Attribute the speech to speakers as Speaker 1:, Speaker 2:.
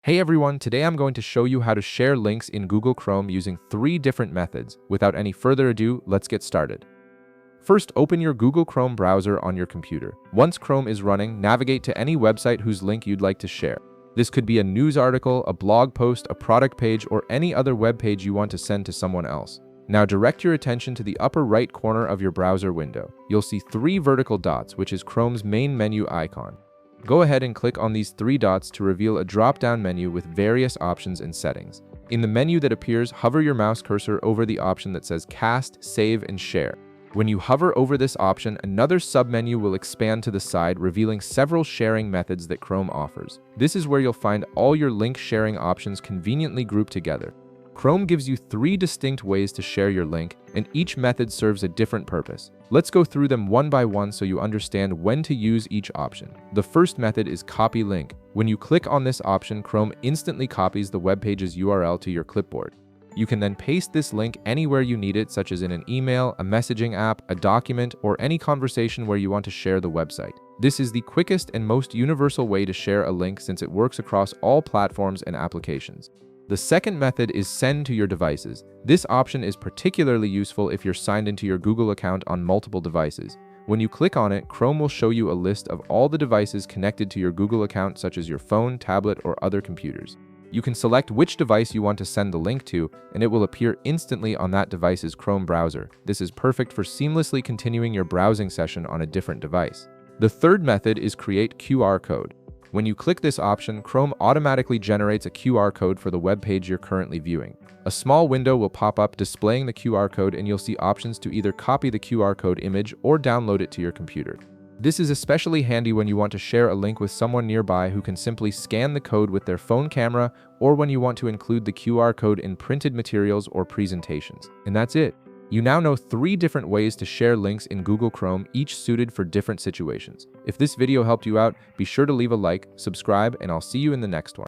Speaker 1: Hey everyone, today I'm going to show you how to share links in Google Chrome using 3 different methods. Without any further ado, let's get started. First, open your Google Chrome browser on your computer. Once Chrome is running, navigate to any website whose link you'd like to share. This could be a news article, a blog post, a product page, or any other web page you want to send to someone else. Now direct your attention to the upper right corner of your browser window. You'll see 3 vertical dots, which is Chrome's main menu icon. Go ahead and click on these 3 dots to reveal a drop-down menu with various options and settings. In the menu that appears, hover your mouse cursor over the option that says Cast, Save, and Share. When you hover over this option, another submenu will expand to the side, revealing several sharing methods that Chrome offers. This is where you'll find all your link sharing options conveniently grouped together. Chrome gives you 3 distinct ways to share your link, and each method serves a different purpose. Let's go through them one by one so you understand when to use each option. The first method is Copy Link. When you click on this option, Chrome instantly copies the web page's URL to your clipboard. You can then paste this link anywhere you need it, such as in an email, a messaging app, a document, or any conversation where you want to share the website. This is the quickest and most universal way to share a link since it works across all platforms and applications. The second method is Send to your devices. This option is particularly useful if you're signed into your Google account on multiple devices. When you click on it, Chrome will show you a list of all the devices connected to your Google account, such as your phone, tablet, or other computers. You can select which device you want to send the link to, and it will appear instantly on that device's Chrome browser. This is perfect for seamlessly continuing your browsing session on a different device. The third method is Create QR Code. When you click this option, Chrome automatically generates a QR code for the web page you're currently viewing. A small window will pop up displaying the QR code, and you'll see options to either copy the QR code image or download it to your computer. This is especially handy when you want to share a link with someone nearby who can simply scan the code with their phone camera, or when you want to include the QR code in printed materials or presentations. And that's it. You now know 3 different ways to share links in Google Chrome, each suited for different situations. If this video helped you out, be sure to leave a like, subscribe, and I'll see you in the next one.